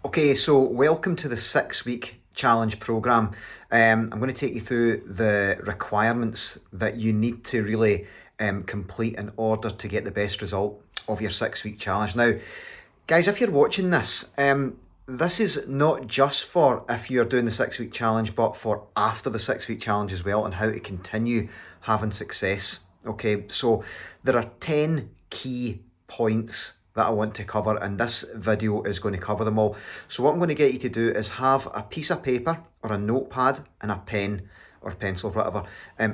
Okay, so welcome to the 6 week challenge program. I'm going to take you through the requirements that you need to really complete in order to get the best result of your 6 week challenge. Now, guys, if you're watching this, this is not just for if you're doing the 6 week challenge, but for after the 6 week challenge as well, and how to continue having success. Okay, so there are 10 key points that I want to cover, and this video is going to cover them all. So what I'm going to get you to do is have a piece of paper or a notepad and a pen or pencil or whatever,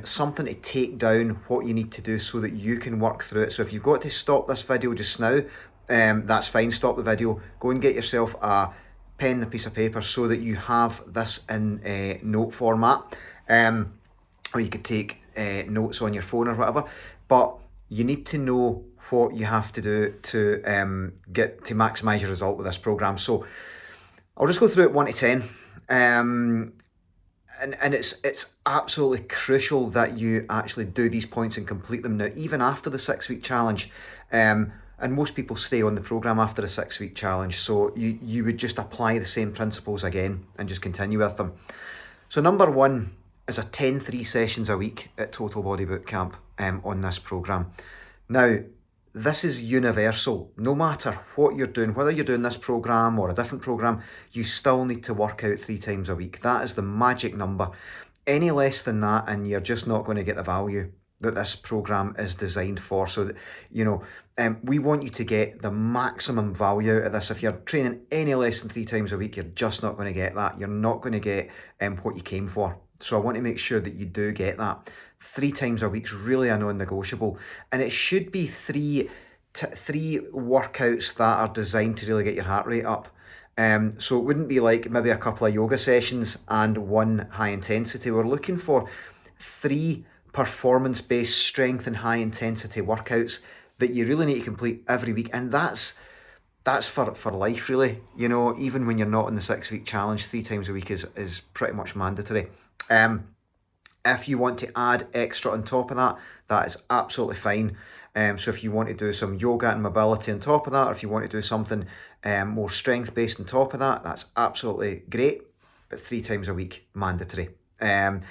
something to take down what you need to do so that you can work through it. So if you've got to stop this video just now, that's fine, stop the video, go and get yourself a pen and a piece of paper so that you have this in note format, or you could take notes on your phone or whatever, but you need to know what you have to do to get to maximise your result with this programme. So I'll just go through it 1 to 10. And it's absolutely crucial that you actually do these points and complete them now, even after the 6 week challenge. And most people stay on the programme after the 6 week challenge. So you would just apply the same principles again and just continue with them. So number one is a 10-3 sessions a week at Total Body Bootcamp on this programme. Now, this is universal. No matter what you're doing, whether you're doing this programme or a different programme, you still need to work out 3 times a week. That is the magic number. Any less than that and you're just not going to get the value that this programme is designed for. So that, we want you to get the maximum value out of this. If you're training any less than 3 times a week, you're just not going to get that. You're not going to get what you came for. So I want to make sure that you do get that. 3 times a week is really a non-negotiable, and it should be three workouts that are designed to really get your heart rate up. So it wouldn't be like maybe a couple of yoga sessions and 1 high intensity. We're looking for 3 performance-based strength and high intensity workouts that you really need to complete every week, and that's for life, really. Even when you're not in the 6 week challenge, 3 times a week is pretty much mandatory. If you want to add extra on top of that, that is absolutely fine. So if you want to do some yoga and mobility on top of that, or if you want to do something more strength based on top of that, that's absolutely great. But 3 times a week, mandatory. And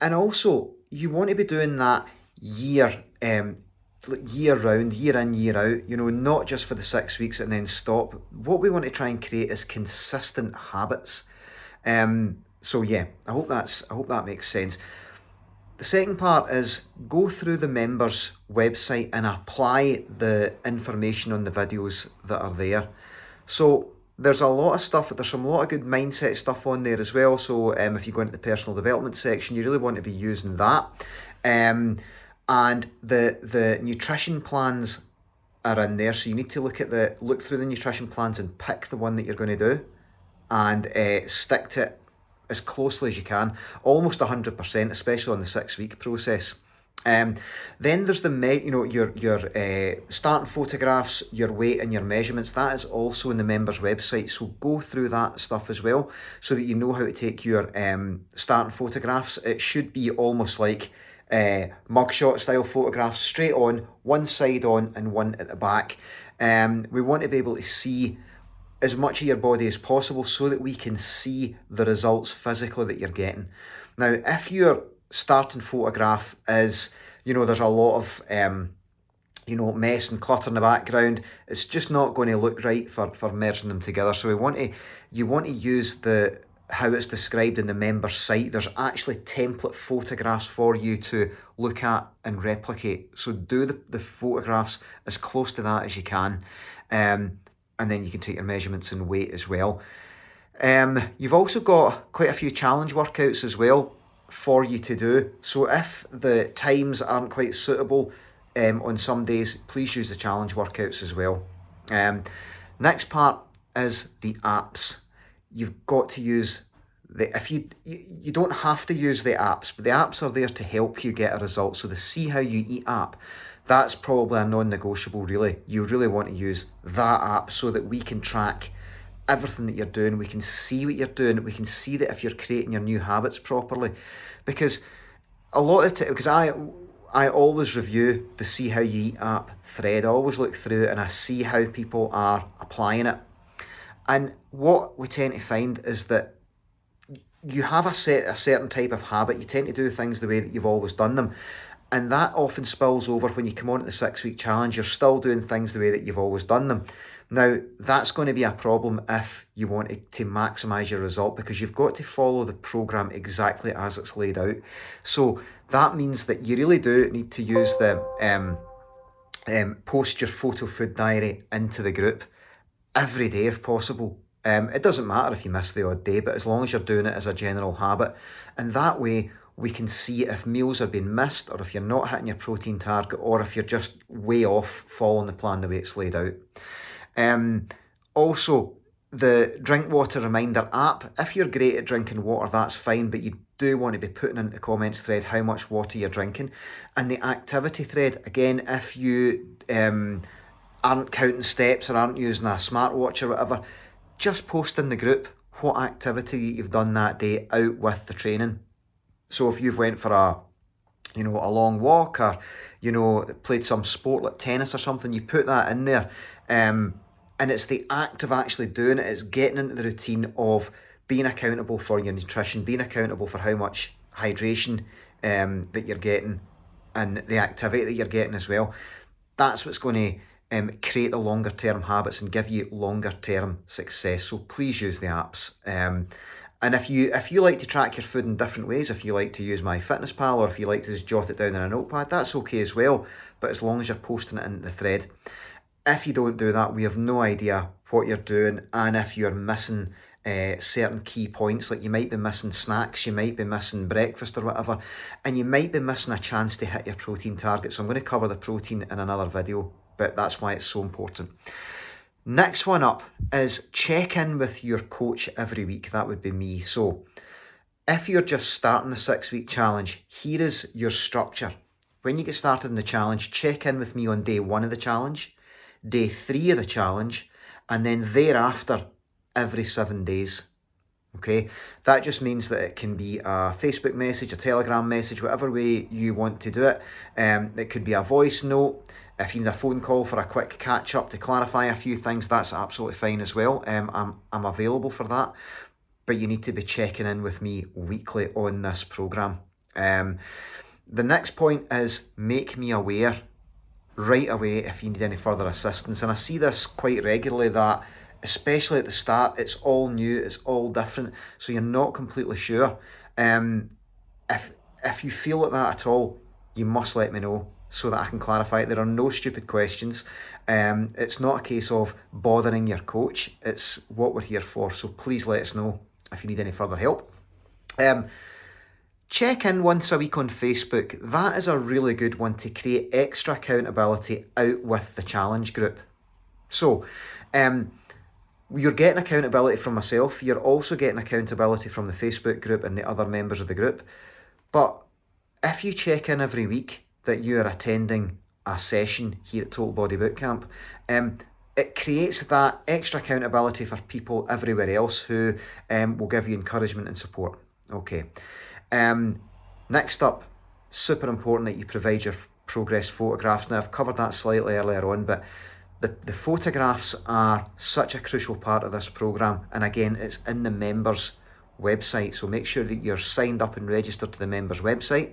also you want to be doing that year round, year in, year out, not just for the 6 weeks and then stop. What we want to try and create is consistent habits. So yeah, I hope that makes sense. The second part is go through the members' website and apply the information on the videos that are there. So there's a lot of stuff, there's a lot of good mindset stuff on there as well. So if you go into the personal development section, you really want to be using that. And the nutrition plans are in there. So you need to look through the nutrition plans and pick the one that you're going to do and stick to it as closely as you can, almost 100%, especially on the 6 week process. Then there's your starting photographs, your weight and your measurements. That is also in the members' website. So go through that stuff as well, so that you know how to take your starting photographs. It should be almost like mugshot style photographs, straight on, one side on and one at the back. We want to be able to see as much of your body as possible so that we can see the results physically that you're getting. Now, if your starting photograph is, there's a lot of, mess and clutter in the background, it's just not going to look right for merging them together. So you want to use how it's described in the member site. There's actually template photographs for you to look at and replicate. So do the photographs as close to that as you can. And then you can take your measurements and weight as well. You've also got quite a few challenge workouts as well for you to do. So if the times aren't quite suitable on some days, please use the challenge workouts as well. Next part is the apps. You've got to use you don't have to use the apps, but the apps are there to help you get a result. So the See How You Eat app, that's probably a non-negotiable, really. You really want to use that app so that we can track everything that you're doing. We can see what you're doing. We can see that if you're creating your new habits properly. Because a lot of because I always review the See How You Eat app thread. I always look through it and I see how people are applying it. And what we tend to find is that you have a certain type of habit. You tend to do things the way that you've always done them. And that often spills over when you come on to the 6-week challenge. You're still doing things the way that you've always done them. Now, that's going to be a problem if you want to maximise your result, because you've got to follow the programme exactly as it's laid out. So that means that you really do need to use the post your photo food diary into the group every day if possible. It doesn't matter if you miss the odd day, but as long as you're doing it as a general habit. And that way we can see if meals are being missed, or if you're not hitting your protein target, or if you're just way off following the plan the way it's laid out. Also, the drink water reminder app, if you're great at drinking water, that's fine, but you do want to be putting into the comments thread how much water you're drinking. And the activity thread, again, if you aren't counting steps or aren't using a smartwatch or whatever, just post in the group what activity you've done that day out with the training. So if you've went for a long walk, or played some sport like tennis or something, you put that in there. And it's the act of actually doing it. It's getting into the routine of being accountable for your nutrition, being accountable for how much hydration that you're getting, and the activity that you're getting as well. That's what's going to create the longer term habits and give you longer term success. So please use the apps. And if you like to track your food in different ways, if you like to use MyFitnessPal, or if you like to just jot it down in a notepad, that's okay as well. But as long as you're posting it into the thread. If you don't do that, we have no idea what you're doing. And if you're missing certain key points, like you might be missing snacks, you might be missing breakfast or whatever, and you might be missing a chance to hit your protein target. So I'm going to cover the protein in another video, but that's why it's so important. Next one up is check in with your coach every week. That would be me. So if you're just starting the 6-week challenge, here is your structure. When you get started in the challenge, check in with me on day 1 of the challenge, day 3 of the challenge, and then thereafter every 7 days. Okay, that just means that it can be a Facebook message, a Telegram message, whatever way you want to do it. It could be a voice note. If you need a phone call for a quick catch up to clarify a few things, that's absolutely fine as well. I'm available for that, but you need to be checking in with me weekly on this program. The next point is make me aware right away if you need any further assistance. And I see this quite regularly, that especially at the start, it's all new, it's all different, so you're not completely sure. If you feel like that at all, you must let me know so that I can clarify it. There are no stupid questions. It's not a case of bothering your coach. It's what we're here for. So please let us know if you need any further help. Check in once a week on Facebook. That is a really good one to create extra accountability out with the challenge group. So you're getting accountability from myself. You're also getting accountability from the Facebook group and the other members of the group. But if you check in every week that you are attending a session here at Total Body Bootcamp, it creates that extra accountability for people everywhere else who will give you encouragement and support. Okay. Next up, super important that you provide your progress photographs. Now, I've covered that slightly earlier on, but the photographs are such a crucial part of this program. And again, it's in the members website. So make sure that you're signed up and registered to the members website,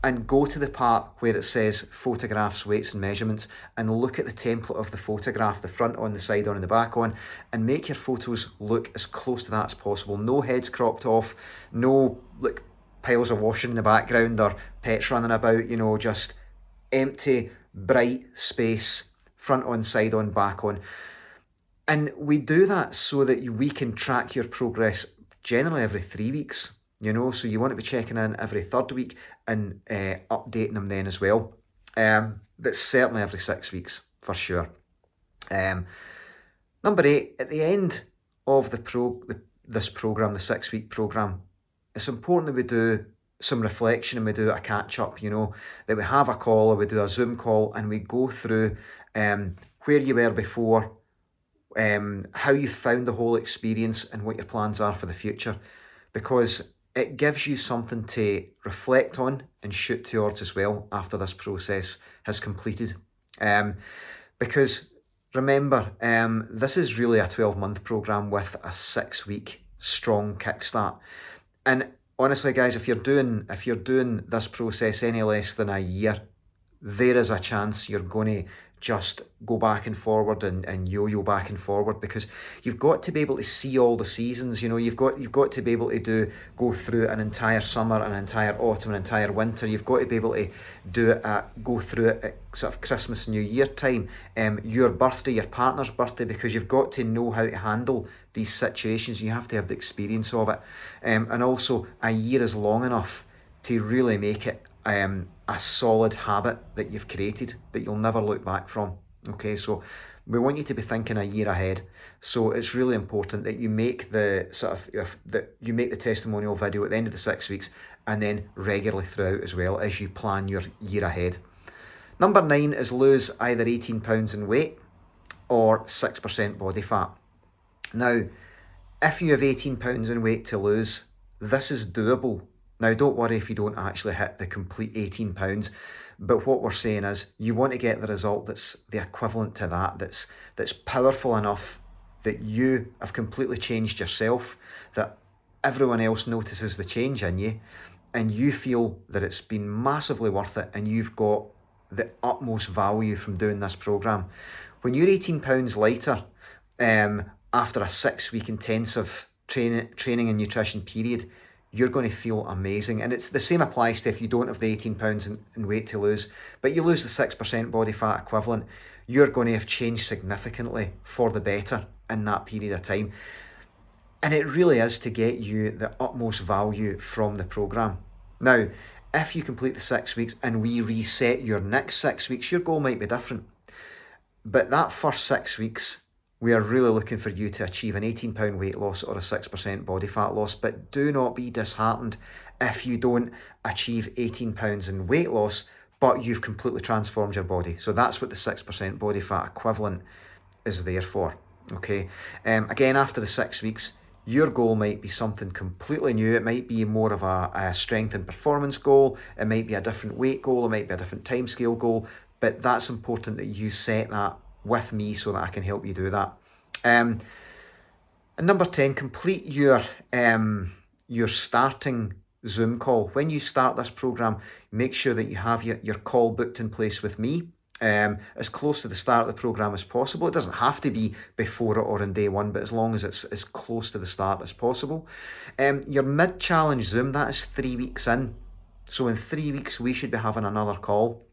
and go to the part where it says photographs, weights and measurements, and look at the template of the photograph, the front on, the side on and the back on, and make your photos look as close to that as possible. No heads cropped off, no piles of washing in the background or pets running about, just empty, bright space, front on, side on, back on. And we do that so that we can track your progress generally every 3 weeks. So you want to be checking in every 3rd week and updating them then as well. But certainly every 6 weeks for sure. Number 8, at the end of this program, the 6-week program, it's important that we do some reflection and we do a catch up. That we have a call, or we do a Zoom call, and we go through where you were before, how you found the whole experience, and what your plans are for the future, because it gives you something to reflect on and shoot towards as well after this process has completed. Because remember, this is really a 12-month program with a 6-week strong kickstart. And honestly, guys, if you're doing this process any less than a year, there is a chance you're going to just go back and forward and yo-yo back and forward, because you've got to be able to see all the seasons. You've got to be able to go through an entire summer, an entire autumn, an entire winter. You've got to be able to go through it at sort of Christmas, New Year time, your birthday, your partner's birthday, because you've got to know how to handle these situations. You have to have the experience of it, and also a year is long enough to really make it a solid habit that you've created that you'll never look back from. Okay, so we want you to be thinking a year ahead. So it's really important that you make the testimonial video at the end of the 6 weeks, and then regularly throughout as well as you plan your year ahead. Number 9 is lose either 18 pounds in weight or 6% body fat. Now, if you have 18 pounds in weight to lose, this is doable. Now, don't worry if you don't actually hit the complete 18 pounds, but what we're saying is you want to get the result that's the equivalent to that, that's powerful enough that you have completely changed yourself, that everyone else notices the change in you, and you feel that it's been massively worth it, and you've got the utmost value from doing this program. When you're 18 pounds lighter, after a 6-week intensive training and nutrition period, you're going to feel amazing. And it's the same applies to if you don't have the 18 pounds in weight to lose, but you lose the 6% body fat equivalent, you're going to have changed significantly for the better in that period of time. And it really is to get you the utmost value from the program. Now, if you complete the 6 weeks and we reset your next 6 weeks, your goal might be different. But that first 6 weeks, we are really looking for you to achieve an 18 pound weight loss or a 6% body fat loss. But do not be disheartened if you don't achieve 18 pounds in weight loss, but you've completely transformed your body. So that's what the 6% body fat equivalent is there for. Okay. Again, after the 6 weeks, your goal might be something completely new. It might be more of a strength and performance goal. It might be a different weight goal. It might be a different timescale goal. But that's important that you set that with me so that I can help you do that. And number 10, complete your starting Zoom call. When you start this program, make sure that you have your call booked in place with me as close to the start of the program as possible. It doesn't have to be before it or on day one, but as long as it's as close to the start as possible. Your mid-challenge Zoom, that is 3 weeks in. So in 3 weeks, we should be having another call.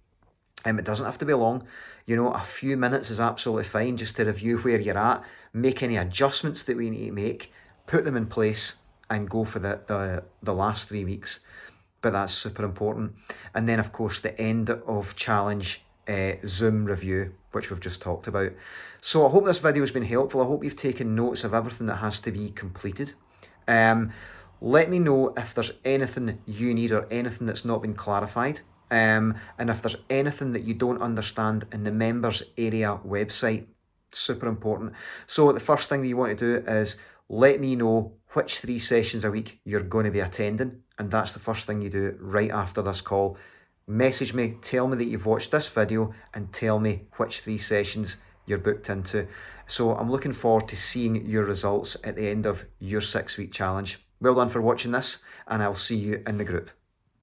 It doesn't have to be long. A few minutes is absolutely fine just to review where you're at, make any adjustments that we need to make, put them in place, and go for the last 3 weeks. But that's super important. And then, of course, the end of challenge Zoom review, which we've just talked about. So I hope this video has been helpful. I hope you've taken notes of everything that has to be completed. Let me know if there's anything you need or anything that's not been clarified. And if there's anything that you don't understand in the members area website, super important. So the first thing that you want to do is let me know which 3 sessions a week you're going to be attending. And that's the first thing you do right after this call. Message me, tell me that you've watched this video, and tell me which 3 sessions you're booked into. So I'm looking forward to seeing your results at the end of your 6-week challenge. Well done for watching this, and I'll see you in the group.